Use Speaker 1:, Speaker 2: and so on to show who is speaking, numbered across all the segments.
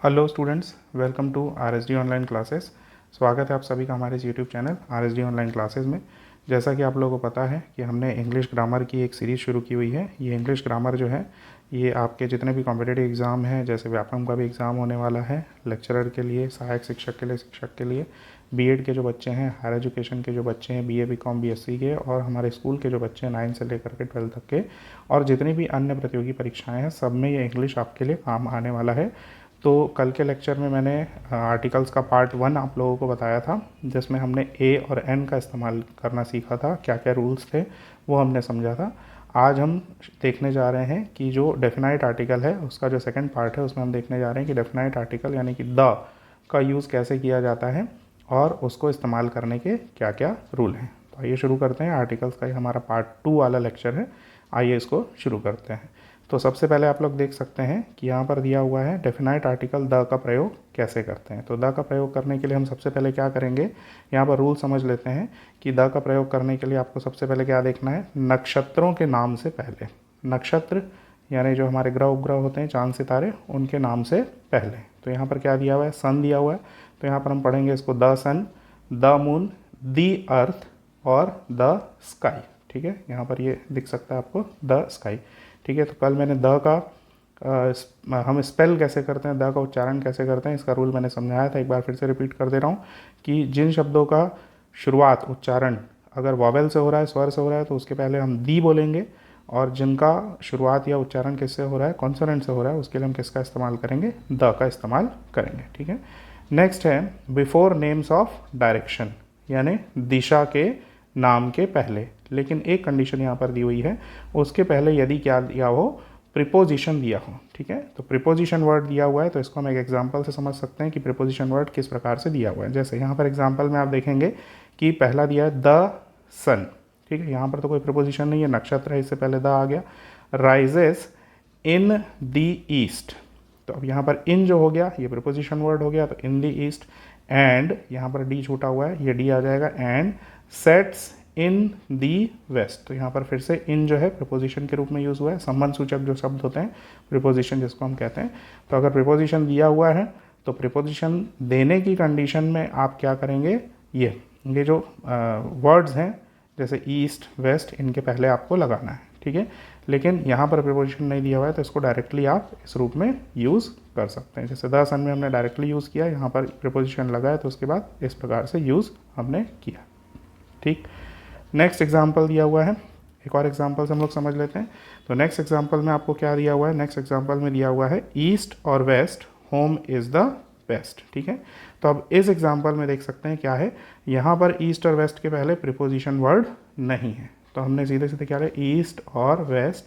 Speaker 1: Hello students, welcome to RSD online classes. स्वागत है आप सभी का हमारे इस YouTube channel RSD online classes में। जैसा कि आप लोगों को पता है कि हमने इंग्लिश ग्रामर की एक सीरीज़ शुरू की हुई है। ये इंग्लिश ग्रामर जो है ये आपके जितने भी कॉम्पिटिटिव एग्ज़ाम हैं, जैसे व्यापम का भी एग्ज़ाम होने वाला है, लेक्चरर के लिए, सहायक शिक्षक के लिए, शिक्षक के लिए, बीएड के जो बच्चे हैं, हायर एजुकेशन के जो बच्चे हैं, बीए बीकॉम बीएससी के, और हमारे स्कूल के जो बच्चे हैं 9 से लेकर के 12 तक के, और जितनी भी अन्य प्रतियोगी परीक्षाएं हैं, सब में ये इंग्लिश आपके लिए काम आने वाला है। तो कल के लेक्चर में मैंने आर्टिकल्स का पार्ट 1 आप लोगों को बताया था, जिसमें हमने ए और एन का इस्तेमाल करना सीखा था, क्या क्या रूल्स थे वो हमने समझा था। आज हम देखने जा रहे हैं कि जो डेफिनाइट आर्टिकल है उसका जो सेकंड पार्ट है, उसमें हम देखने जा रहे हैं कि डेफिनाइट आर्टिकल यानी कि द का यूज़ कैसे किया जाता है और उसको इस्तेमाल करने के क्या क्या रूल हैं। तो आइए शुरू करते हैं। आर्टिकल्स का ये हमारा पार्ट 2 वाला लेक्चर है। आइए इसको शुरू करते हैं। तो सबसे पहले आप लोग देख सकते हैं कि यहाँ पर दिया हुआ है डेफिनाइट आर्टिकल द का प्रयोग कैसे करते हैं। तो द का प्रयोग करने के लिए हम सबसे पहले क्या करेंगे, यहाँ पर रूल समझ लेते हैं कि द का प्रयोग करने के लिए आपको सबसे पहले क्या देखना है, नक्षत्रों के नाम से पहले। नक्षत्र यानी जो हमारे ग्रह उपग्रह होते हैं, चांद सितारे, उनके नाम से पहले। तो यहाँ पर क्या दिया हुआ है, सन दिया हुआ है। तो यहाँ पर हम पढ़ेंगे इसको द सन, द मून, दी अर्थ और द स्काई। ठीक है, यहाँ पर ये दिख सकता है आपको द स्काई। ठीक है, तो कल मैंने द का हम स्पेल कैसे करते हैं, द का उच्चारण कैसे करते हैं, इसका रूल मैंने समझाया था। एक बार फिर से रिपीट कर दे रहा हूँ कि जिन शब्दों का शुरुआत उच्चारण अगर वॉवेल से हो रहा है, स्वर से हो रहा है, तो उसके पहले हम दी बोलेंगे, और जिनका शुरुआत या उच्चारण किससे हो रहा है, कॉन्सोनेंट से हो रहा है, उसके लिए हम किसका इस्तेमाल करेंगे, द का इस्तेमाल करेंगे। ठीक है, नेक्स्ट है बिफोर नेम्स ऑफ डायरेक्शन, यानी दिशा के नाम के पहले। लेकिन एक कंडीशन यहाँ पर दी हुई है, उसके पहले यदि क्या दिया हो, प्रिपोजिशन दिया हो। ठीक है, तो प्रिपोजिशन वर्ड दिया हुआ है, तो इसको हम एक एग्जांपल से समझ सकते हैं कि प्रिपोजिशन वर्ड किस प्रकार से दिया हुआ है। जैसे यहाँ पर एग्जांपल में आप देखेंगे कि पहला दिया है द सन। ठीक है, यहाँ पर तो कोई प्रिपोजिशन नहीं है, नक्षत्र है, इससे पहले द आ गया। राइजेस इन द ईस्ट, तो अब यहाँ पर इन जो हो गया ये प्रिपोजिशन वर्ड हो गया, तो इन द ईस्ट। एंड यहाँ पर डी छूटा हुआ है, ये डी आ जाएगा। And sets in the west, तो यहाँ पर फिर से इन जो है प्रिपोजिशन के रूप में यूज़ हुआ है। संबंध सूचक जो शब्द होते हैं, प्रिपोजिशन जिसको हम कहते हैं। तो अगर प्रिपोजिशन दिया हुआ है तो प्रिपोजिशन देने की कंडीशन में आप क्या करेंगे, ये जो वर्ड्स हैं जैसे ईस्ट वेस्ट, इनके पहले आपको लगाना है। ठीक है, लेकिन यहाँ पर प्रिपोजिशन नहीं दिया हुआ है, तो इसको डायरेक्टली आप इस रूप में यूज़ कर सकते हैं। जैसे द सन में हमने डायरेक्टली यूज़ किया, यहाँ पर प्रिपोजिशन लगा है, तो उसके बाद इस प्रकार से यूज़ हमने किया। ठीक, नेक्स्ट एग्जाम्पल दिया हुआ है, एक और एग्जाम्पल से हम लोग समझ लेते हैं। तो नेक्स्ट एग्जाम्पल में आपको क्या दिया हुआ है, नेक्स्ट एग्जाम्पल में दिया हुआ है ईस्ट और west, home is the best. ठीक है, तो अब इस एग्जाम्पल में देख सकते हैं क्या है, यहाँ पर ईस्ट और वेस्ट के पहले प्रिपोजिशन वर्ड नहीं है, तो हमने सीधे सीधे क्या है, ईस्ट और west,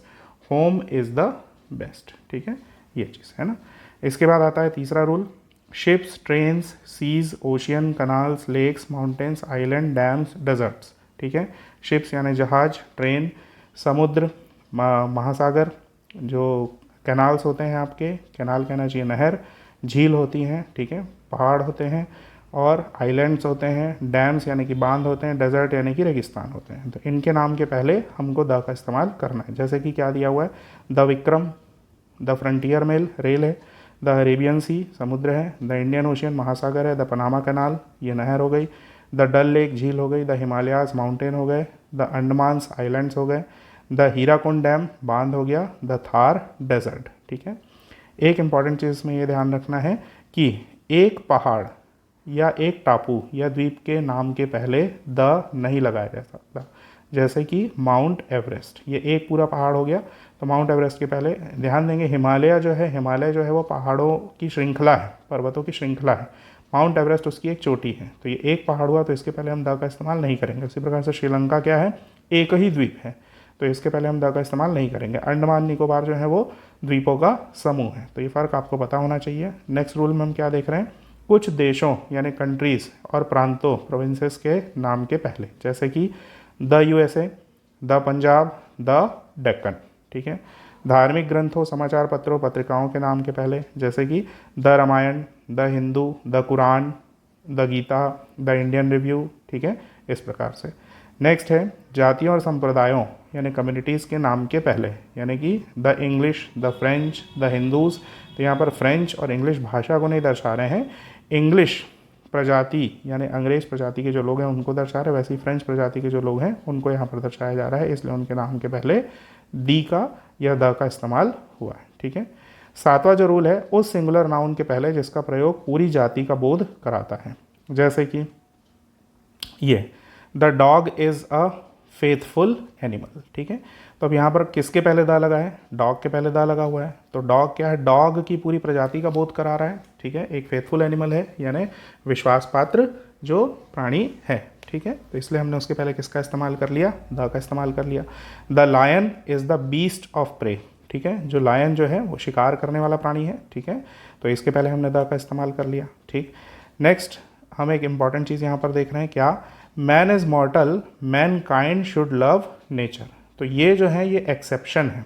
Speaker 1: home is the best. ठीक है, ये चीज़ है ना। इसके बाद आता है तीसरा rule, ships, trains, seas, ocean, canals, lakes, mountains, island, dams, deserts. ठीक है, शिप्स यानी जहाज, ट्रेन, समुद्र, महासागर, जो कैनाल्स होते हैं आपके, कैनाल कहना चाहिए नहर, झील होती हैं, ठीक है, पहाड़ होते हैं, और आइलैंड्स होते हैं, डैम्स यानी कि बांध होते हैं, डेजर्ट यानी कि रेगिस्तान होते हैं। तो इनके नाम के पहले हमको द का इस्तेमाल करना है। जैसे कि क्या दिया हुआ है, the Vikram, the frontier mail, rail है, द अरेबियन सी, समुद्र है, द इंडियन ओशियन, महासागर है, द पनामा कैनाल, ये नहर हो गई, द डल लेक, झील हो गई, द हिमालयाज, माउंटेन हो गए, द अंडमान्स, आइलैंड्स हो गए, द हीराकुंड डैम, बांध हो गया, द थार, डेजर्ट। ठीक है, एक इंपॉर्टेंट चीज़ में ये ध्यान रखना है कि एक पहाड़ या एक टापू या द्वीप के नाम के पहले द नहीं लगाया जा सकता। जैसे कि माउंट एवरेस्ट, ये एक पूरा पहाड़ हो गया, तो माउंट एवरेस्ट के पहले ध्यान देंगे, हिमालय जो है वो पहाड़ों की श्रृंखला है, पर्वतों की श्रृंखला है। माउंट एवरेस्ट उसकी एक चोटी है, तो ये एक पहाड़ हुआ, तो इसके पहले हम द का इस्तेमाल नहीं करेंगे। उसी प्रकार से श्रीलंका क्या है, एक ही द्वीप है, तो इसके पहले हम द का इस्तेमाल नहीं करेंगे। अंडमान निकोबार जो है वो द्वीपों का समूह है, तो ये फ़र्क आपको पता होना चाहिए। नेक्स्ट रूल में हम क्या देख रहे हैं, कुछ देशों यानी कंट्रीज़ और प्रांतों, प्रोविंसेस के नाम के पहले, जैसे कि the USA, the Punjab, the Deccan. ठीक है, धार्मिक ग्रंथों, समाचार पत्रों, पत्रिकाओं के नाम के पहले, जैसे कि the Ramayana, the Hindu, the Quran, the Gita, the Indian review. ठीक है, इस प्रकार से। नेक्स्ट है जातियों और संप्रदायों यानी कम्युनिटीज़ के नाम के पहले, यानी कि the English, the French, the Hindus, तो यहाँ पर फ्रेंच और इंग्लिश भाषा को नहीं दर्शा रहे हैं, इंग्लिश प्रजाति यानी अंग्रेज प्रजाति के जो लोग हैं उनको दर्शा रहे हैं, वैसे ही फ्रेंच प्रजाति के जो लोग हैं उनको यहाँ पर दर्शाया जा रहा है, इसलिए उनके नाम के पहले दी का या द का इस्तेमाल हुआ है। ठीक है। 7वां जो रूल है, उस सिंगुलर नाउन के पहले जिसका प्रयोग पूरी जाति का बोध कराता है, जैसे कि ये the dog is a faithful animal. ठीक है। तो अब यहाँ पर किसके पहले दा लगा है, डॉग के पहले दा लगा हुआ है, तो डॉग क्या है, डॉग की पूरी प्रजाति का बोध करा रहा है। ठीक है। एक फेथफुल एनिमल है यानी विश्वास पात्र जो प्राणी है। ठीक है। तो इसलिए हमने उसके पहले किसका इस्तेमाल कर लिया, द का इस्तेमाल कर लिया। The lion is the beast of prey. ठीक है। जो लायन जो है वो शिकार करने वाला प्राणी है। ठीक है। तो इसके पहले हमने द का इस्तेमाल कर लिया। ठीक। नेक्स्ट हम एक इंपॉर्टेंट चीज़ यहाँ पर देख रहे हैं, क्या, man is मॉर्टल, man kind should love nature. तो ये जो है ये एक्सेप्शन है।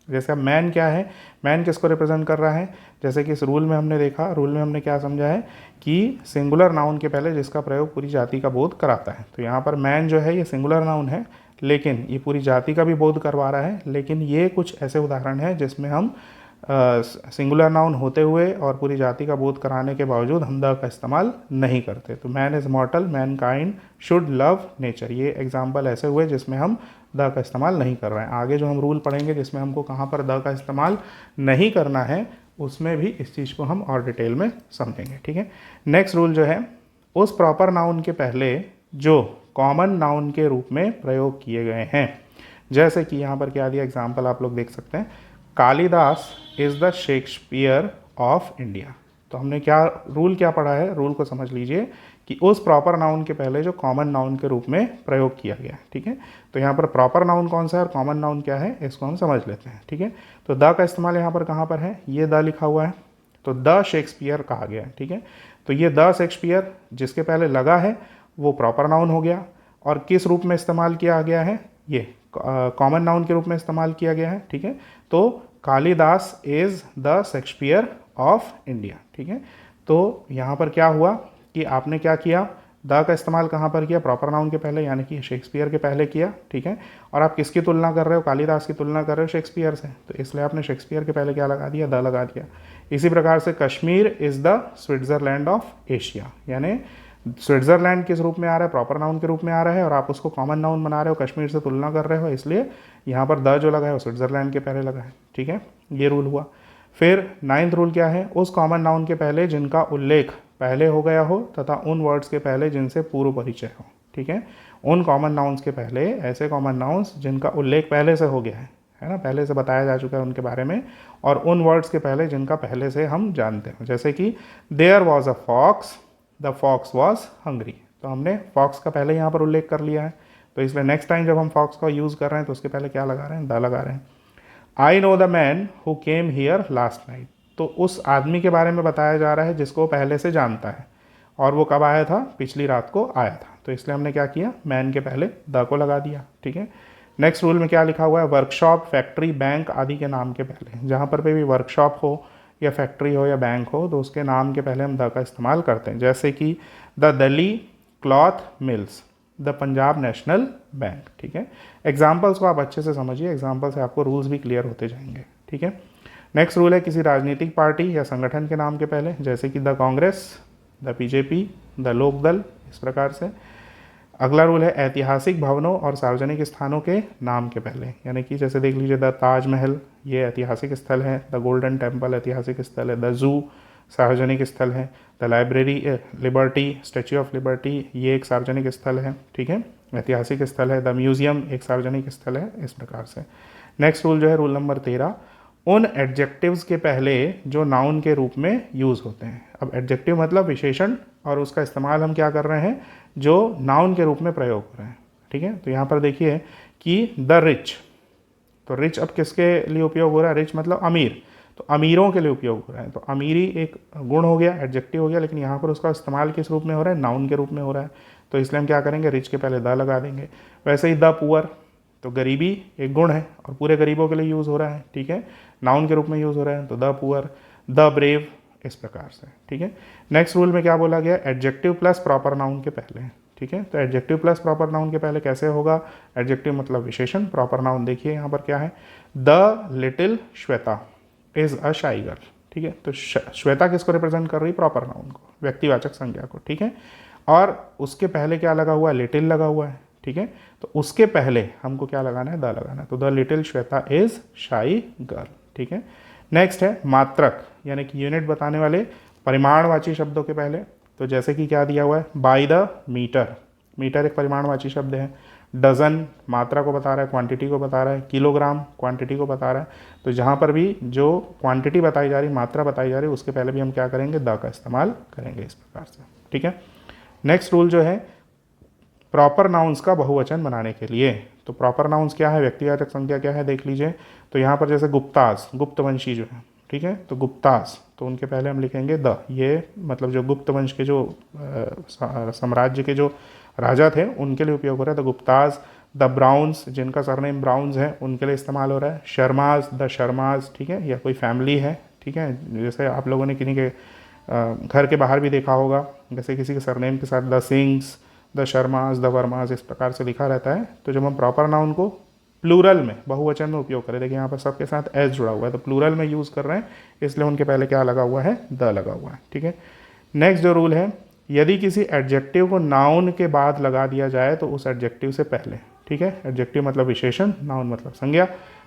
Speaker 1: जैसे अब मैन क्या है, मैन किसको रिप्रेजेंट कर रहा है, जैसे कि इस रूल में हमने देखा, रूल में हमने क्या समझा है कि सिंगुलर नाउन के पहले जिसका प्रयोग पूरी जाति का बोध कराता है। तो यहाँ पर मैन जो है ये सिंगुलर नाउन है, लेकिन ये पूरी जाति का भी बोध करवा रहा है। लेकिन ये कुछ ऐसे उदाहरण हैं जिसमें हम सिंगुलर नाउन होते हुए और पूरी जाति का बोध कराने के बावजूद हम द का इस्तेमाल नहीं करते। तो man is मॉर्टल, man kind should love nature, ये एग्जाम्पल ऐसे हुए जिसमें हम द का इस्तेमाल नहीं कर रहे हैं। आगे जो हम रूल पढ़ेंगे जिसमें हमको कहाँ पर द का इस्तेमाल नहीं करना है, उसमें भी इस चीज़ को हम और डिटेल में समझेंगे। ठीक है। नेक्स्ट रूल जो है, उस प्रॉपर नाउन के पहले जो कॉमन नाउन के रूप में प्रयोग किए गए हैं, जैसे कि यहाँ पर क्या दिया एग्जाम्पल आप लोग देख सकते हैं, Kalidas is the Shakespeare of India. तो हमने क्या रूल क्या पढ़ा है, रूल को समझ लीजिए कि उस प्रॉपर नाउन के पहले जो कॉमन नाउन के रूप में प्रयोग किया गया है। ठीक है। तो यहाँ पर प्रॉपर नाउन कौन सा है और कॉमन नाउन क्या है, इसको हम समझ लेते हैं। ठीक है। तो द का इस्तेमाल यहाँ पर कहाँ पर है, ये द लिखा हुआ है, तो द शेक्सपियर कहा गया है। ठीक है। तो ये द शेक्सपियर जिसके पहले लगा है वो प्रॉपर नाउन हो गया, और किस रूप में इस्तेमाल किया गया है, ये कॉमन नाउन के रूप में इस्तेमाल किया गया है। ठीक है। तो Kalidas is the Shakespeare of India. ठीक है। तो यहाँ पर क्या हुआ कि आपने क्या किया, द का इस्तेमाल कहाँ पर किया, प्रॉपर नाउन के पहले यानी कि शेक्सपियर के पहले किया। ठीक है। और आप किसकी तुलना कर रहे हो, कालिदास की तुलना कर रहे हो शेक्सपियर से, तो इसलिए आपने शेक्सपियर के पहले क्या लगा दिया, द लगा दिया। इसी प्रकार से Kashmir is the Switzerland of Asia, यानी स्विट्ज़रलैंड किस रूप में आ रहा है, प्रॉपर नाउन के रूप में आ रहा है, और आप उसको कॉमन नाउन बना रहे हो, कश्मीर से तुलना कर रहे हो, इसलिए यहाँ पर द जो लगा है वो स्विट्ज़रलैंड के पहले लगा है। ठीक है। ये रूल हुआ। फिर 9th रूल क्या है, उस कॉमन नाउन के पहले जिनका उल्लेख पहले हो गया हो तथा उन वर्ड्स के पहले जिनसे पूर्व परिचय हो। ठीक है। उन कॉमन नाउन्स के पहले ऐसे कॉमन नाउन्स जिनका उल्लेख पहले से हो गया है ना, पहले से बताया जा चुका है उनके बारे में, और उन वर्ड्स के पहले जिनका पहले से हम जानते हैं, जैसे कि there was a fox, the fox was hungry. तो हमने फॉक्स का पहले यहाँ पर उल्लेख कर लिया है, तो इसलिए नेक्स्ट टाइम जब हम फॉक्स का यूज़ कर रहे हैं तो उसके पहले क्या लगा रहे हैं, द लगा रहे हैं। I know the man who came here last night, तो उस आदमी के बारे में बताया जा रहा है जिसको पहले से जानता है, और वो कब आया था, पिछली रात को आया था, तो इसलिए हमने क्या किया, मैन के पहले द को लगा दिया। ठीक है। नेक्स्ट रूल में क्या लिखा हुआ है, वर्कशॉप, फैक्ट्री, बैंक आदि के नाम के पहले, जहाँ पर भी वर्कशॉप हो या फैक्ट्री हो या बैंक हो तो उसके नाम के पहले हम द का इस्तेमाल करते हैं, जैसे कि the Delhi cloth mills, the Punjab national bank. ठीक है। एग्जाम्पल्स को आप अच्छे से समझिए, एग्जाम्पल से आपको रूल्स भी क्लियर होते जाएंगे। ठीक है। नेक्स्ट रूल है किसी राजनीतिक पार्टी या संगठन के नाम के पहले, जैसे कि the Congress, the BJP, the Lokdal, इस प्रकार से। अगला रूल है ऐतिहासिक भवनों और सार्वजनिक स्थानों के नाम के पहले, यानी कि जैसे देख लीजिए द ताजमहल, ये ऐतिहासिक स्थल है, द गोल्डन टेम्पल ऐतिहासिक स्थल है, द जू सार्वजनिक स्थल है, the library liberty, statue of liberty, ये एक सार्वजनिक स्थल है। ठीक है, ऐतिहासिक स्थल है। द म्यूजियम एक सार्वजनिक स्थल है, इस प्रकार से। नेक्स्ट रूल जो है रूल नंबर 13, उन एडजेक्टिव्स के पहले जो नाउन के रूप में यूज़ होते हैं। अब एडजेक्टिव मतलब विशेषण, और उसका इस्तेमाल हम क्या कर रहे हैं, जो नाउन के रूप में प्रयोग हो रहे हैं। ठीक है। तो यहाँ पर देखिए कि द रिच, तो रिच अब किसके लिए उपयोग हो रहा है, रिच मतलब अमीर, तो अमीरों के लिए उपयोग हो रहा है। तो अमीरी एक गुण हो गया, एडजेक्टिव हो गया, लेकिन यहाँ पर उसका इस्तेमाल किस रूप में हो रहा है, नाउन के रूप में हो रहा है, तो इसलिए हम क्या करेंगे, रिच के पहले द लगा देंगे। वैसे ही द पुअर, तो गरीबी एक गुण है और पूरे गरीबों के लिए यूज़ हो रहा है। ठीक है। नाउन के रूप में यूज़ हो रहा है, तो द पुअर, द ब्रेव, इस प्रकार से। ठीक है। नेक्स्ट रूल में क्या बोला गया, एडजेक्टिव प्लस प्रॉपर नाउन के पहले। ठीक है। तो एडजेक्टिव प्लस प्रॉपर नाउन के पहले कैसे होगा, एडजेक्टिव मतलब विशेषण, प्रॉपर नाउन देखिए यहाँ पर क्या है, the little Shweta is a शाई गर्ल। ठीक है। तो श्वेता किसको रिप्रेजेंट कर रही है? प्रॉपर नाउन को, व्यक्तिवाचक संज्ञा को, ठीक है। और उसके पहले क्या लगा हुआ है? लिटिल लगा हुआ है, ठीक है। तो उसके पहले हमको क्या लगाना है? द लगाना है। तो द लिटिल श्वेता इज शाई गर्ल, ठीक है। नेक्स्ट है मात्रक, यानी कि यूनिट बताने वाले परिमाणवाची शब्दों के पहले। तो जैसे कि क्या दिया हुआ है? बाय द मीटर, मीटर एक परिमाणवाची शब्द है। डजन मात्रा को बता रहा है, क्वांटिटी को बता रहा है। किलोग्राम क्वांटिटी को बता रहा है। तो जहाँ पर भी जो क्वांटिटी बताई जा रही, मात्रा बताई जा रही, उसके पहले भी हम क्या करेंगे? द का इस्तेमाल करेंगे इस प्रकार से, ठीक है। नेक्स्ट रूल जो है प्रॉपर नाउन्स का बहुवचन बनाने के लिए। तो प्रॉपर नाउन्स क्या है? व्यक्तिवाचक संज्ञा क्या है? देख लीजिए। तो यहाँ पर जैसे गुप्तास, गुप्तवंशी जो है, ठीक है। तो गुप्तास, तो उनके पहले हम लिखेंगे द। ये मतलब जो गुप्त वंश के जो साम्राज्य के जो राजा थे उनके लिए उपयोग हो रहा है। द गुप्तास। द ब्राउन्स, जिनका सरनेम ब्राउन्स है, उनके लिए इस्तेमाल हो रहा है। शर्माज, द शर्माज, ठीक है। या कोई फैमिली है, ठीक है। जैसे आप लोगों ने किन्हीं के घर के बाहर भी देखा होगा, जैसे किसी के सरनेम के साथ the Singhs, the Sharmas, the Vermas, इस प्रकार से लिखा रहता है। तो जब हम प्रॉपर नाउन को प्लूरल में, बहुवचन में उपयोग करें, देखिए यहाँ पर सबके साथ एस जुड़ा हुआ है, तो प्लूरल में यूज़ कर रहे हैं, इसलिए उनके पहले क्या लगा हुआ है? द लगा हुआ है, ठीक है। नेक्स्ट जो रूल है, यदि किसी एडजेक्टिव को नाउन के बाद लगा दिया जाए तो उस एडजेक्टिव से पहले, ठीक है। एडजेक्टिव मतलब विशेषण, नाउन मतलब संज्ञा।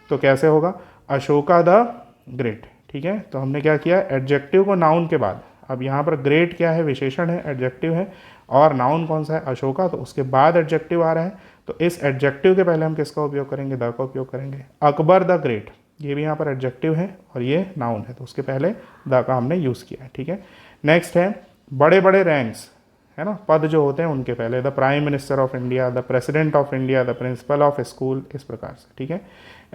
Speaker 1: तो कैसे होगा? अशोका द ग्रेट, ठीक है। तो हमने क्या किया? एडजेक्टिव को नाउन के बाद, अब यहाँ पर ग्रेट क्या है? विशेषण है, एडजेक्टिव है, और नाउन कौन सा है? अशोका। तो उसके बाद एडजेक्टिव आ रहा है, तो इस एडजेक्टिव के पहले हम किसका उपयोग करेंगे? द का उपयोग करेंगे। अकबर द ग्रेट, ये भी यहाँ पर एडजेक्टिव है और ये नाउन है, तो उसके पहले द का हमने यूज़ किया है, ठीक है। नेक्स्ट है बड़े बड़े रैंक्स, है ना, पद जो होते हैं उनके पहले the prime minister of India, the president of India, the principle of school, इस प्रकार से, ठीक है।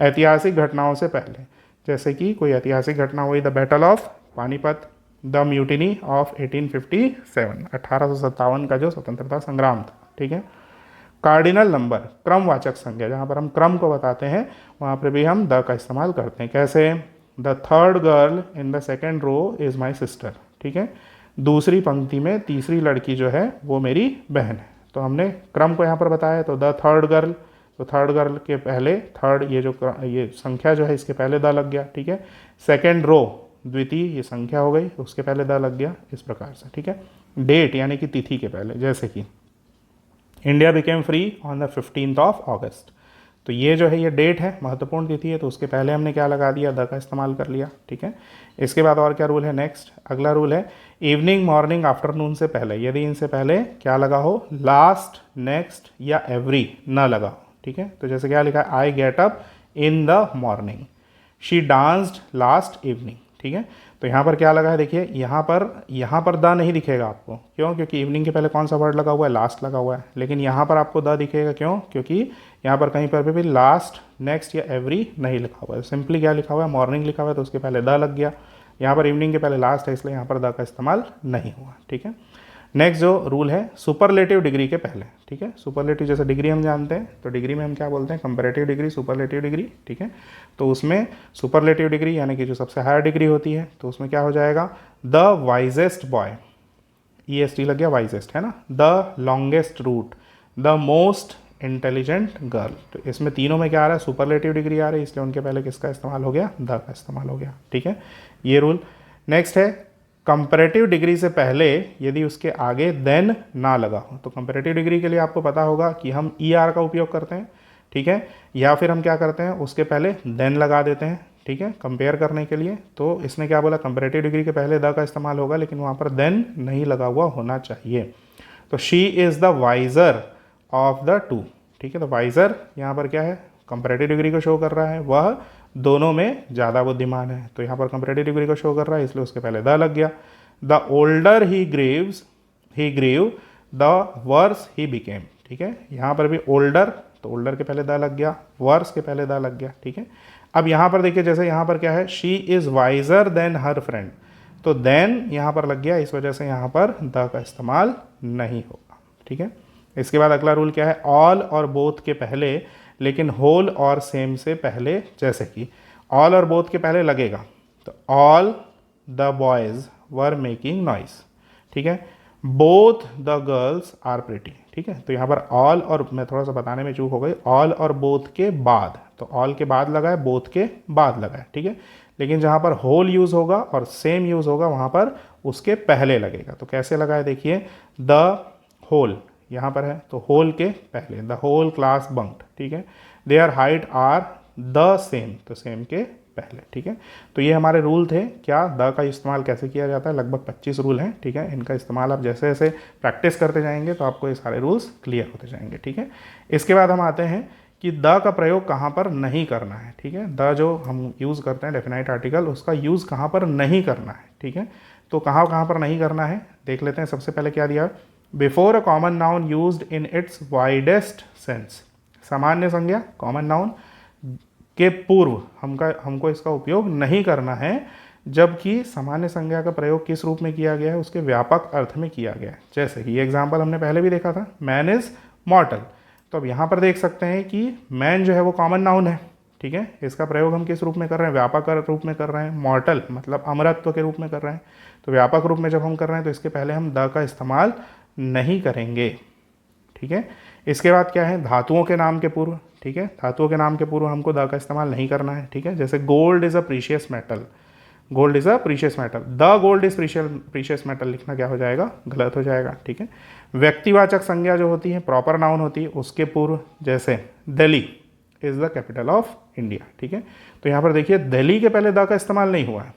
Speaker 1: ऐतिहासिक घटनाओं से पहले, जैसे कि कोई ऐतिहासिक घटना हुई, the battle of Panipat, the mutiny of 1857, 1857 का जो स्वतंत्रता संग्राम था, ठीक है। कार्डिनल नंबर, क्रमवाचक संज्ञा, जहाँ पर हम क्रम को बताते हैं वहाँ पर भी हम द का इस्तेमाल करते हैं। कैसे? The third girl in the second row is my sister, ठीक है। दूसरी पंक्ति में तीसरी लड़की जो है वो मेरी बहन है। तो हमने क्रम को यहाँ पर बताया, तो द थर्ड गर्ल, तो थर्ड गर्ल के पहले थर्ड, ये संख्या जो है इसके पहले द लग गया, ठीक है। सेकेंड रो, द्वितीय, ये संख्या हो गई, उसके पहले द लग गया, इस प्रकार से, ठीक है। डेट यानी कि तिथि के पहले, जैसे कि India became free on the 15th of अगस्त, तो ये जो है ये डेट है, महत्वपूर्ण तिथि है, तो उसके पहले हमने क्या लगा दिया? द का इस्तेमाल कर लिया, ठीक है। इसके बाद और क्या रूल है? नेक्स्ट अगला रूल है इवनिंग, मॉर्निंग, आफ्टरनून से पहले, यदि इनसे पहले क्या लगा हो? लास्ट, नेक्स्ट या एवरी न लगा हो, ठीक है। तो जैसे क्या लिखा है? I get up in the morning, she danced last evening, ठीक है। तो यहाँ पर क्या लगा है? देखिए यहाँ पर द नहीं दिखेगा आपको, क्यों? क्योंकि इवनिंग के पहले कौन सा वर्ड लगा हुआ है? लास्ट लगा हुआ है। लेकिन यहाँ पर आपको द दिखेगा, क्यों? क्योंकि यहाँ पर कहीं पर भी लास्ट, नेक्स्ट या एवरी नहीं लिखा हुआ है, सिंपली क्या लिखा हुआ है? मॉर्निंग लिखा हुआ है, तो उसके पहले द लग गया। यहाँ पर इवनिंग के पहले लास्ट है, इसलिए यहाँ पर द का इस्तेमाल नहीं हुआ, ठीक है। नेक्स्ट जो रूल है सुपरलेटिव डिग्री के पहले, ठीक है। सुपरलेटिव जैसे डिग्री हम जानते हैं, तो डिग्री में हम क्या बोलते हैं? कंपैरेटिव डिग्री, सुपरलेटिव डिग्री, ठीक है। तो उसमें सुपरलेटिव डिग्री यानी कि जो सबसे हायर डिग्री होती है, तो उसमें क्या हो जाएगा? द वाइजेस्ट बॉय, EST लग गया, वाइजेस्ट है ना। The longest route, the most intelligent girl, तो इसमें तीनों में क्या आ रहा है? सुपरलेटिव डिग्री आ रही है, इसलिए उनके पहले किसका इस्तेमाल हो गया? द का इस्तेमाल हो गया, ठीक है, ये रूल। नेक्स्ट है कंपैरेटिव डिग्री से पहले यदि उसके आगे देन ना लगा हो, तो कंपैरेटिव डिग्री के लिए आपको पता होगा कि हम ER का उपयोग करते हैं, ठीक है, या फिर हम क्या करते हैं? उसके पहले देन लगा देते हैं, ठीक है, कंपेयर करने के लिए। तो इसने क्या बोला? कंपैरेटिव डिग्री के पहले द का इस्तेमाल होगा, लेकिन वहाँ पर देन नहीं लगा हुआ होना चाहिए। तो she is the wiser of the two, ठीक है। तो वाइजर यहाँ पर क्या है? कंपैरेटिव डिग्री को शो कर रहा है, वह दोनों में ज़्यादा बुद्धिमान है, तो यहाँ पर कंपैरेटिव डिग्री को शो कर रहा है, इसलिए उसके पहले द लग गया। The older he grew the worse he became, ठीक है। यहाँ पर भी ओल्डर, तो ओल्डर के पहले द लग गया, वर्स के पहले द लग गया, ठीक है। अब यहाँ पर देखिए, जैसे यहाँ पर क्या है? She is visor then her friend, तो देन यहाँ पर लग गया, इस वजह से यहाँ पर द का इस्तेमाल नहीं होगा, ठीक है। इसके बाद अगला रूल क्या है? ऑल और बोथ के पहले, लेकिन होल और सेम से पहले, जैसे कि ऑल और बोथ के पहले लगेगा, तो all the boys were making noise, ठीक है। Both the girls are pretty, ठीक है। तो यहाँ पर ऑल, और मैं थोड़ा सा बताने में चूक हो गई, ऑल और बोथ के बाद, तो ऑल के बाद लगा है, बोथ के बाद लगा है, ठीक है। लेकिन जहाँ पर होल यूज़ होगा और सेम यूज़ होगा वहाँ पर उसके पहले लगेगा। तो कैसे लगा है देखिए, द होल यहाँ पर है तो होल के पहले, द होल क्लास बंक्ड, ठीक है। Their height are the same, तो सेम के पहले, ठीक है। तो ये हमारे रूल थे, क्या द का इस्तेमाल कैसे किया जाता है। लगभग 25 रूल हैं, ठीक है। इनका इस्तेमाल आप जैसे जैसे प्रैक्टिस करते जाएंगे तो आपको ये सारे रूल्स क्लियर होते जाएंगे, ठीक है। इसके बाद हम आते हैं कि द का प्रयोग कहाँ पर नहीं करना है, ठीक है। द जो हम यूज़ करते हैं डेफिनाइट आर्टिकल, उसका यूज़ कहाँ पर नहीं करना है, ठीक है। तो कहाँ कहाँ पर नहीं करना है देख लेते हैं। सबसे पहले क्या दिया, before a common noun used in its widest sense. सामान्य संज्ञा कॉमन नाउन के पूर्व हमको इसका उपयोग नहीं करना है, जबकि सामान्य संज्ञा का प्रयोग किस रूप में किया गया है, उसके व्यापक अर्थ में किया गया है। जैसे कि ये एग्जाम्पल हमने पहले भी देखा था, मैन इज मॉर्टल। तो अब यहाँ पर देख सकते हैं कि मैन जो है वो कॉमन नाउन है, ठीक है। इसका प्रयोग हम किस रूप में कर रहे हैं, व्यापक रूप में कर रहे हैं। मॉर्टल मतलब अमरत्व के रूप में कर रहे हैं। तो व्यापक रूप में जब हम कर रहे हैं तो इसके पहले हम द का इस्तेमाल नहीं करेंगे, ठीक है। इसके बाद क्या है, धातुओं के नाम के पूर्व, ठीक है। धातुओं के नाम के पूर्व हमको द का इस्तेमाल नहीं करना है, ठीक है। जैसे gold is a precious metal, gold is a precious metal, the gold is precious metal लिखना क्या हो जाएगा, गलत हो जाएगा, ठीक है। व्यक्तिवाचक संज्ञा जो होती है, प्रॉपर नाउन होती है, उसके पूर्व, जैसे Delhi is the capital of India, ठीक है। तो यहाँ पर देखिए दिल्ली के पहले द का इस्तेमाल नहीं हुआ है,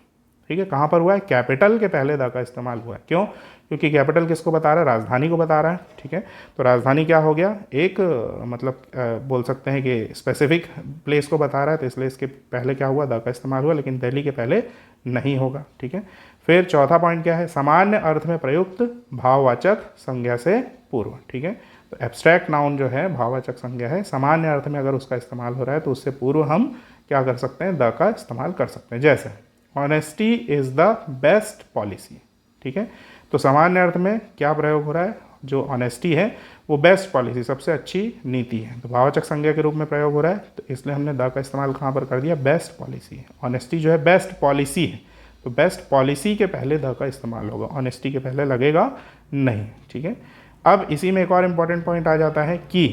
Speaker 1: ठीक है। कहाँ पर हुआ है, कैपिटल के पहले द का इस्तेमाल हुआ है। क्यों, क्योंकि कैपिटल किसको बता रहा है, राजधानी को बता रहा है, ठीक है। तो राजधानी क्या हो गया, एक मतलब बोल सकते हैं कि स्पेसिफिक प्लेस को बता रहा है, तो इसलिए इसके पहले क्या हुआ, द का इस्तेमाल हुआ, लेकिन दिल्ली के पहले नहीं होगा, ठीक है। फिर चौथा पॉइंट क्या है, सामान्य अर्थ में प्रयुक्त भाववाचक संज्ञा से पूर्व, ठीक है। तो एब्स्ट्रैक्ट नाउन जो है भाववाचक संज्ञा है, सामान्य अर्थ में अगर उसका इस्तेमाल हो रहा है तो उससे पूर्व हम क्या कर सकते हैं, द का इस्तेमाल कर सकते हैं। जैसे honesty is the best policy, ठीक है। तो सामान्य अर्थ में क्या प्रयोग हो रहा है, जो ऑनेस्टी है वो बेस्ट पॉलिसी, सबसे अच्छी नीति है। तो भाववाचक संज्ञा के रूप में प्रयोग हो रहा है, तो इसलिए हमने द का इस्तेमाल कहाँ पर कर दिया, बेस्ट पॉलिसी है। ऑनेस्टी जो है बेस्ट पॉलिसी है, तो बेस्ट पॉलिसी के पहले द का इस्तेमाल होगा, ऑनेस्टी के पहले लगेगा नहीं, ठीक है। अब इसी में एक और इम्पॉर्टेंट पॉइंट आ जाता है कि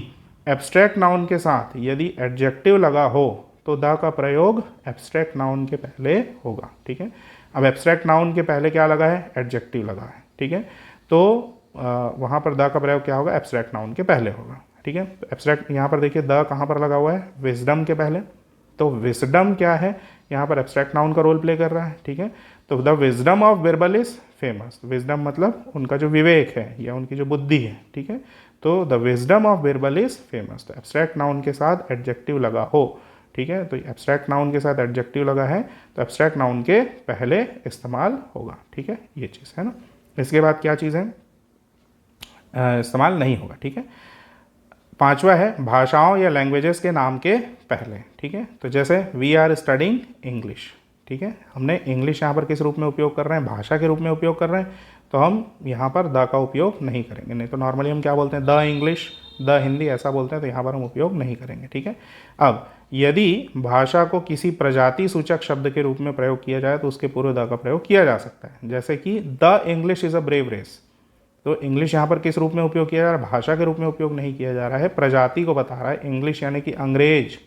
Speaker 1: एब्स्ट्रैक्ट नाउन के साथ यदि एडजेक्टिव लगा हो तो द का प्रयोग एब्स्ट्रैक्ट नाउन के पहले होगा, ठीक है। अब एब्स्ट्रैक्ट नाउन के पहले क्या लगा है, एडजेक्टिव लगा है, ठीक है। तो वहाँ पर द का प्रयोग क्या होगा, एब्स्ट्रैक्ट नाउन के पहले होगा, ठीक है। तो एब्स्ट्रैक्ट यहाँ पर देखिए द कहाँ पर लगा हुआ है, विजडम के पहले। तो विजडम क्या है, यहाँ पर एब्स्ट्रैक्ट नाउन का रोल प्ले कर रहा है, ठीक है। तो the wisdom of Birbal is famous. Wisdom मतलब उनका जो विवेक है या उनकी जो बुद्धि है, ठीक है। तो the wisdom of Birbal is famous. तो एब्स्ट्रैक्ट नाउन के साथ एडजेक्टिव लगा हो, ठीक है। तो एब्स्ट्रैक्ट नाउन के साथ एडजेक्टिव लगा है तो एब्स्ट्रैक्ट नाउन के पहले इस्तेमाल होगा, ठीक है। ये चीज़ है ना। इसके बाद क्या चीज़ है, इस्तेमाल नहीं होगा, ठीक है। पांचवा है भाषाओं या लैंग्वेजेस के नाम के पहले, ठीक है। तो जैसे वी आर स्टडिंग इंग्लिश, ठीक है। हमने इंग्लिश यहाँ पर किस रूप में उपयोग कर रहे हैं, भाषा के रूप में उपयोग कर रहे हैं, तो हम यहाँ पर द का उपयोग नहीं करेंगे। नहीं तो नॉर्मली हम क्या बोलते हैं, द इंग्लिश, द हिंदी ऐसा बोलते हैं, तो यहाँ पर हम उपयोग नहीं करेंगे, ठीक है। अब यदि भाषा को किसी प्रजाति सूचक शब्द के रूप में प्रयोग किया जाए तो उसके पूर्व द का प्रयोग किया जा सकता है। जैसे कि the English is a brave race. तो इंग्लिश यहाँ पर किस रूप में उपयोग किया जा रहा है, भाषा के रूप में उपयोग नहीं किया जा रहा है, प्रजाति को बता रहा है। इंग्लिश यानी कि अंग्रेज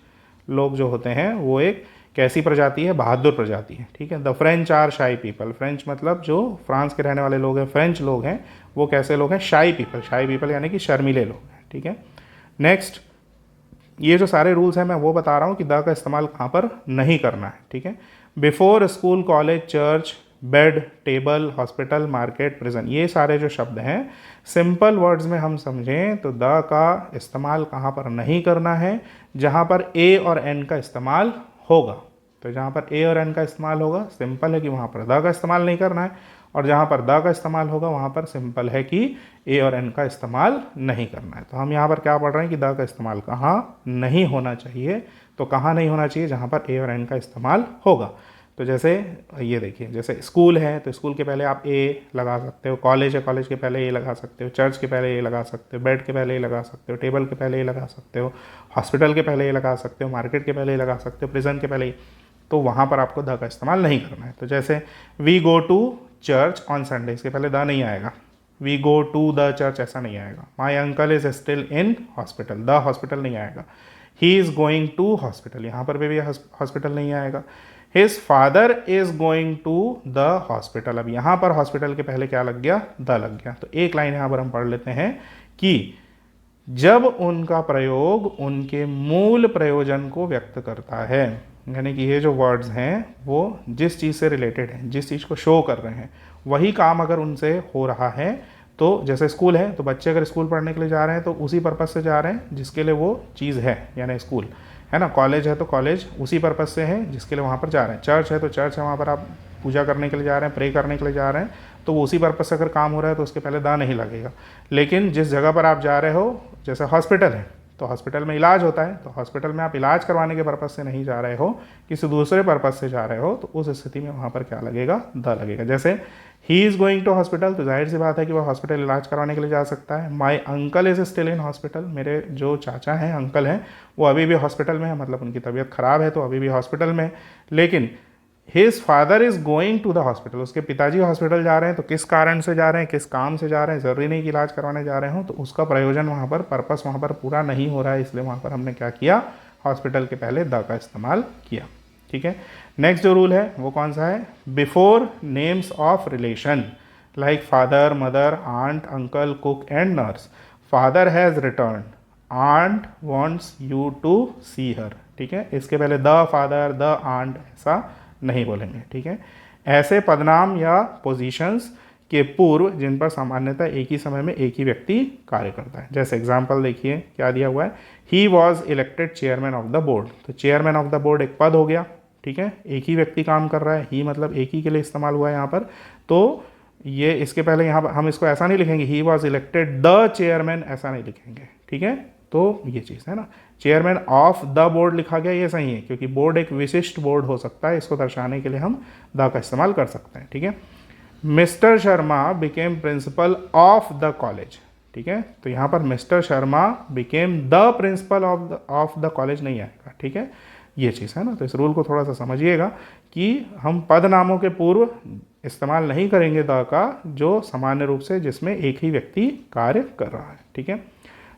Speaker 1: लोग जो होते हैं वो एक कैसी प्रजाति है, बहादुर प्रजाति है, ठीक है। The French are shy people. French मतलब जो फ्रांस के रहने वाले लोग हैं, फ्रेंच लोग हैं, वो कैसे लोग हैं, शाई पीपल। शाई पीपल यानी कि शर्मीले लोग हैं, ठीक है। नेक्स्ट, ये जो सारे रूल्स हैं मैं वो बता रहा हूँ कि द का इस्तेमाल कहाँ पर नहीं करना है, ठीक है। Before school, college, church, bed, table, hospital, market, prison, ये सारे जो शब्द हैं सिंपल वर्ड्स में हम समझें तो द का इस्तेमाल कहाँ पर नहीं करना है, जहाँ पर ए और एन का इस्तेमाल होगा। तो जहाँ पर ए और एन का इस्तेमाल होगा सिंपल है कि वहाँ पर द का इस्तेमाल नहीं करना है, और जहाँ पर द का इस्तेमाल होगा वहाँ पर सिंपल है कि ए और एन का इस्तेमाल नहीं करना है। तो हम यहाँ पर क्या पढ़ रहे हैं कि द का इस्तेमाल कहाँ नहीं होना चाहिए। तो कहाँ नहीं होना चाहिए, जहाँ पर ए और एन का इस्तेमाल होगा। तो जैसे ये देखिए, जैसे स्कूल है तो स्कूल के पहले आप ए लगा सकते हो, कॉलेज है कॉलेज के पहले ए लगा सकते हो, चर्च के पहले ए लगा सकते हो, बेड के पहले ए लगा सकते हो, टेबल के पहले ए लगा सकते हो, हॉस्पिटल के पहले ए लगा सकते हो, मार्केट के पहले ए लगा सकते हो, प्रिजन के पहले। तो वहाँ पर आपको द का इस्तेमाल नहीं करना है। तो जैसे we go to church on Sunday, इसके पहले द नहीं आएगा। We go to the church ऐसा नहीं आएगा। My uncle is still in hospital, the hospital नहीं आएगा। He is going to hospital, यहाँ पर भी हॉस्पिटल नहीं आएगा। His father is going to the hospital. अब यहाँ पर हॉस्पिटल के पहले क्या लग गया, द लग गया। तो एक लाइन यहाँ पर हम पढ़ लेते हैं कि जब उनका प्रयोग उनके मूल प्रयोजन को व्यक्त करता है, यानी कि ये जो वर्ड्स हैं वो जिस चीज़ से रिलेटेड हैं, जिस चीज़ को शो कर रहे हैं, वही काम अगर उनसे हो रहा है, तो जैसे स्कूल है तो बच्चे अगर स्कूल पढ़ने के लिए जा रहे हैं तो उसी पर्पज़ से जा रहे हैं जिसके लिए वो चीज़ है, यानी स्कूल है ना। कॉलेज है तो कॉलेज उसी पर्पज़ से है जिसके लिए वहाँ पर जा रहे हैं। चर्च है तो चर्च है, वहाँ पर आप पूजा करने के लिए जा रहे हैं, प्रे करने के लिए जा रहे हैं, तो वो उसी पर्पज़ से अगर काम हो रहा है तो उसके पहले दा नहीं लगेगा। लेकिन जिस जगह पर आप जा रहे हो, जैसे हॉस्पिटल है तो हॉस्पिटल में इलाज होता है, तो हॉस्पिटल में आप इलाज करवाने के पर्पज़ से नहीं जा रहे हो, किसी दूसरे पर्पज़ से जा रहे हो, तो उस स्थिति में वहाँ पर क्या लगेगा, द लगेगा। जैसे he is going to hospital, तो जाहिर सी बात है कि वह हॉस्पिटल इलाज करवाने के लिए जा सकता है। My uncle is still in hospital, मेरे जो चाचा हैं, अंकल हैं, वो अभी भी हॉस्पिटल में है, मतलब उनकी तबीयत ख़राब है तो अभी भी हॉस्पिटल में। लेकिन his father is going to the hospital, उसके पिताजी हॉस्पिटल जा रहे हैं, तो किस कारण से जा रहे हैं, किस काम से जा रहे हैं, ज़रूरी नहीं कि इलाज करवाने जा रहे हो, तो उसका प्रयोजन वहाँ पर, पर्पस वहाँ पर पूरा नहीं हो रहा है, इसलिए वहाँ पर हमने क्या किया, हॉस्पिटल के पहले द का इस्तेमाल किया। ठीक है। नेक्स्ट जो रूल है वो कौन सा है, before names of relation like father, mother, aunt, uncle, cook and nurse, father has return, aunt wants you to see her. ठीक है, इसके पहले द फादर, द आंट ऐसा नहीं बोलेंगे। ठीक है। ऐसे पदनाम या पोजीशंस के पूर्व जिन पर सामान्यतः एक ही समय में एक ही व्यक्ति कार्य करता है, जैसे एग्जांपल देखिए क्या दिया हुआ है, he was elected chairman of the board, तो चेयरमैन ऑफ द बोर्ड एक पद हो गया। ठीक है, एक ही व्यक्ति काम कर रहा है, ही मतलब एक ही के लिए इस्तेमाल हुआ है यहाँ पर, तो ये इसके पहले यहाँ पर हम इसको ऐसा नहीं लिखेंगे, he was elected the chairman, ऐसा नहीं लिखेंगे। ठीक है, तो ये चीज़ है ना, चेयरमैन ऑफ द बोर्ड लिखा गया, ये सही है, क्योंकि बोर्ड एक विशिष्ट बोर्ड हो सकता है, इसको दर्शाने के लिए हम द का इस्तेमाल कर सकते हैं। ठीक है। Mister Sharma became principle of the college. ठीक है, तो यहाँ पर mister Sharma became the principle of the college नहीं आएगा। ठीक है, ये चीज़ है ना, तो इस रूल को थोड़ा सा समझिएगा कि हम पद नामों के पूर्व इस्तेमाल नहीं करेंगे द का, जो सामान्य रूप से जिसमें एक ही व्यक्ति कार्य कर रहा है। ठीक है।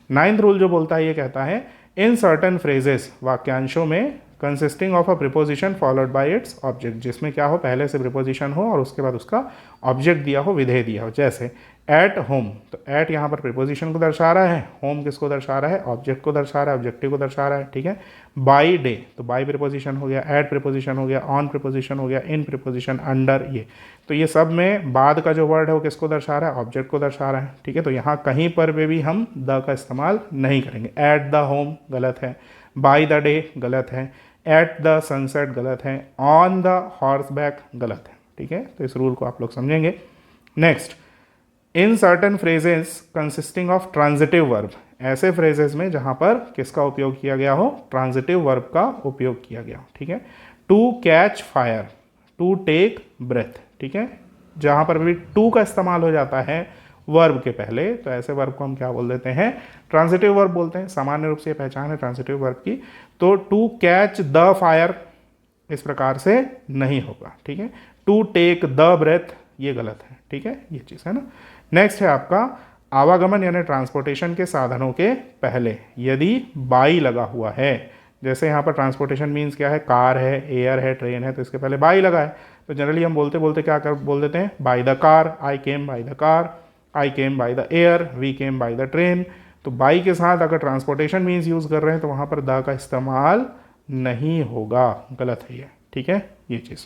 Speaker 1: 9th रूल जो बोलता है, ये कहता है इन सर्टन फ्रेजेस, वाक्यांशों में, consisting of a preposition followed by its object, जिसमें क्या हो, पहले से प्रिपोजिशन हो और उसके बाद उसका ऑब्जेक्ट दिया हो, विधेय दिया हो। जैसे एट होम, तो एट यहाँ पर प्रिपोजिशन को दर्शा रहा है, होम किसको दर्शा रहा है, ऑब्जेक्ट को दर्शा रहा है, ऑब्जेक्टिव को दर्शा रहा है। ठीक है। बाई डे, तो बाई प्रिपोजिशन हो गया, एट प्रिपोजिशन हो गया, ऑन प्रिपोजिशन हो गया, इन प्रिपोजिशन, अंडर, ये तो ये सब में बाद का जो वर्ड है वो किसको दर्शा रहा है, ऑब्जेक्ट को दर्शा रहा है। ठीक है, तो यहाँ कहीं पर भी हम द का इस्तेमाल नहीं करेंगे। एट द होम गलत है, बाई द डे गलत है, एट द सनसेट गलत है, ऑन द हॉर्स बैक गलत है। ठीक है, तो इस रूल को आप लोग समझेंगे। Next, in certain phrases consisting of transitive verb, ऐसे फ्रेजेस में जहाँ पर किसका उपयोग किया गया हो, ट्रांजिटिव वर्ब का उपयोग किया गया हो। ठीक है। To catch fire, to take breath. ठीक है, जहाँ पर भी टू का इस्तेमाल हो जाता है वर्ब के पहले, तो ऐसे वर्ब को हम क्या बोल देते हैं, ट्रांजिटिव वर्ब बोलते हैं। सामान्य रूप से ये पहचान है ट्रांजिटिव वर्ब की। तो टू कैच द फायर इस प्रकार से नहीं होगा। ठीक है, टू टेक द ब्रेथ ये गलत है। ठीक है, ये चीज़ है ना। नेक्स्ट है आपका आवागमन यानी ट्रांसपोर्टेशन के साधनों के पहले यदि बाई लगा हुआ है, जैसे यहाँ पर ट्रांसपोर्टेशन मीन्स क्या है, कार है, एयर है, ट्रेन है, तो इसके पहले बाई लगा है, तो जनरली हम बोलते बोलते क्या कर बोल देते हैं, by the car, I came by the car, I came by the air, we came by the train. तो बाई के साथ अगर ट्रांसपोर्टेशन मीन्स यूज़ कर रहे हैं तो वहाँ पर द का इस्तेमाल नहीं होगा, गलत है ये। ठीक है, ये चीज़।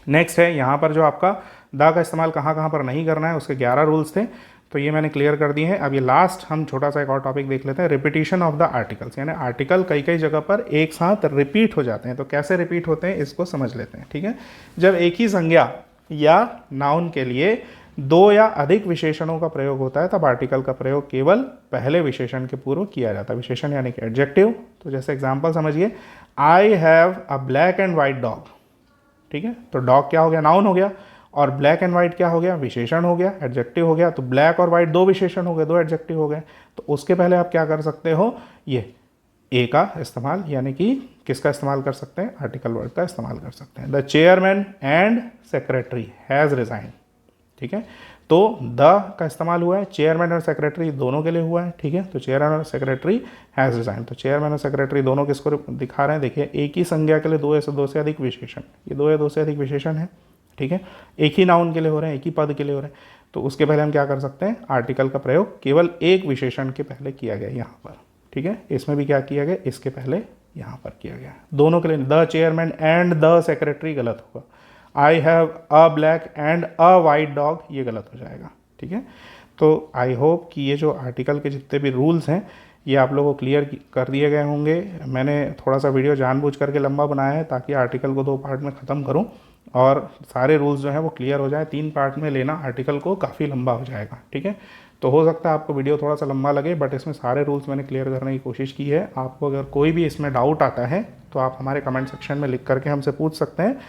Speaker 1: नेक्स्ट है यहाँ पर जो आपका द का इस्तेमाल कहाँ कहाँ पर नहीं करना है, उसके 11 रूल्स थे, तो ये मैंने क्लियर कर दिए हैं। अब ये लास्ट हम छोटा सा एक और टॉपिक देख लेते हैं, रिपीटिशन ऑफ द आर्टिकल्स, यानी आर्टिकल कई कई जगह पर एक साथ रिपीट हो जाते हैं, तो कैसे रिपीट होते हैं इसको समझ लेते हैं। ठीक है, जब एक ही संज्ञा या नाउन के लिए दो या अधिक विशेषणों का प्रयोग होता है तब आर्टिकल का प्रयोग केवल पहले विशेषण के पूर्व किया जाता है। विशेषण यानी कि एडजेक्टिव, तो जैसे एग्जांपल समझिए, I have a black and white dog. ठीक है, तो डॉग क्या हो गया, नाउन हो गया, और ब्लैक एंड वाइट क्या हो गया, विशेषण हो गया, एडजेक्टिव हो गया। तो ब्लैक और वाइट दो विशेषण हो गए, दो एडजेक्टिव हो गए, तो उसके पहले आप क्या कर सकते हो, ये ए का इस्तेमाल, यानी कि किसका इस्तेमाल कर सकते हैं, आर्टिकल वर्ड का इस्तेमाल कर सकते हैं। The chairman and secretary has resign. ठीक है। तो द का इस्तेमाल हुआ है, चेयरमैन और सेक्रेटरी दोनों के लिए हुआ है, ठीक है। तो चेयरमैन और सेक्रेटरी हैज़ रिजाइन, तो चेयरमैन और सेक्रेटरी दोनों किसको दिखा रहे हैं, देखिए एक ही संज्ञा के लिए दो से अधिक विशेषण, ये दो या दो से अधिक विशेषण है, ठीक है। एक ही नाउन के लिए हो रहे हैं, एक ही पद के लिए हो रहे हैं, तो उसके पहले हम क्या कर सकते हैं, आर्टिकल का प्रयोग केवल एक विशेषण के पहले किया गया यहाँ पर, ठीक है। इसमें भी क्या किया गया, इसके पहले यहाँ पर किया गया, दोनों के लिए। The chairman and the secretary गलत होगा, I have a black and a white dog ये गलत हो जाएगा, ठीक है। तो आई होप कि ये जो आर्टिकल के जितने भी रूल्स हैं ये आप लोगों को क्लियर कर दिए गए होंगे। मैंने थोड़ा सा वीडियो जानबूझ करके लंबा बनाया है ताकि आर्टिकल को 2 पार्ट में ख़त्म करूं और सारे रूल्स जो हैं वो क्लियर हो जाए। 3 पार्ट में लेना आर्टिकल को काफ़ी लंबा हो जाएगा, ठीक है। तो हो सकता है आपको वीडियो थोड़ा सा लंबा लगे, बट इसमें सारे रूल्स मैंने क्लियर करने की कोशिश की है। आपको अगर कोई भी इसमें डाउट आता है तो आप हमारे कमेंट सेक्शन में लिख करके हमसे पूछ सकते हैं।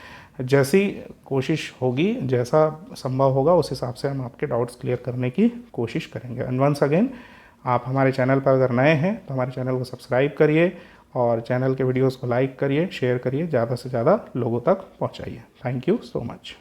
Speaker 1: जैसी कोशिश होगी, जैसा संभव होगा, उस हिसाब से हम आपके डाउट्स क्लियर करने की कोशिश करेंगे। एंड वंस अगेन, आप हमारे चैनल पर अगर नए हैं तो हमारे चैनल को सब्सक्राइब करिए और चैनल के वीडियोस को लाइक करिए, शेयर करिए, ज़्यादा से ज़्यादा लोगों तक पहुंचाइए। Thank you so much.